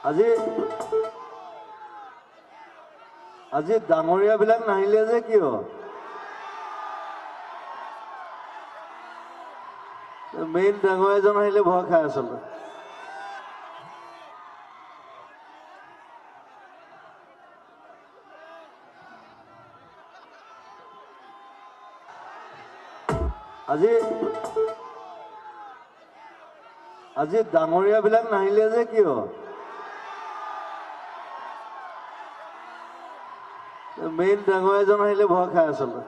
আজি আজি ডাঙৰীয়াবিলাক নাহিলে যে কিয়? মেইন ডাঙৰীয়াজন আহিলে ভয় খাই আচলতে। আজি আজি ডাঙৰীয়াবিলাক নাহিলে যে কিয়? মেইন ডাঙৰীয়াজন আহিলে ভয় খাই আচলতে।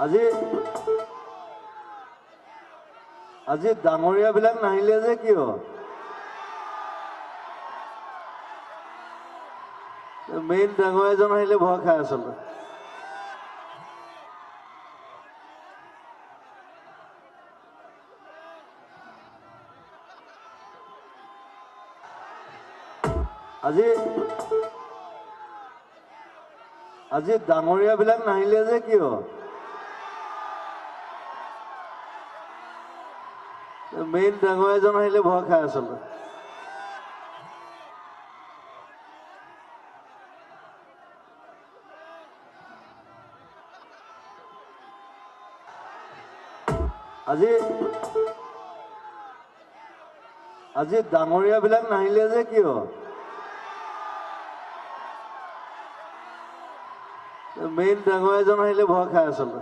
আজি আজি ডাঙৰীয়াবিলাক নাহিলে যে কিয়? মেইন ডাঙৰীয়াজন আহিলে ভয় খাই আচলতে। আজি আজি ডাঙৰীয়াবিলাক নাহিলে যে কিয়? মেইন ডাঙৰীয়াজন আহিলে ভয় খাই আচলতে। আজি আজি ডাঙৰীয়াবিলাক নাহিলে যে কিয়? মেইন ডাঙৰীয়াজন আহিলে ভয় খাই আচলতে।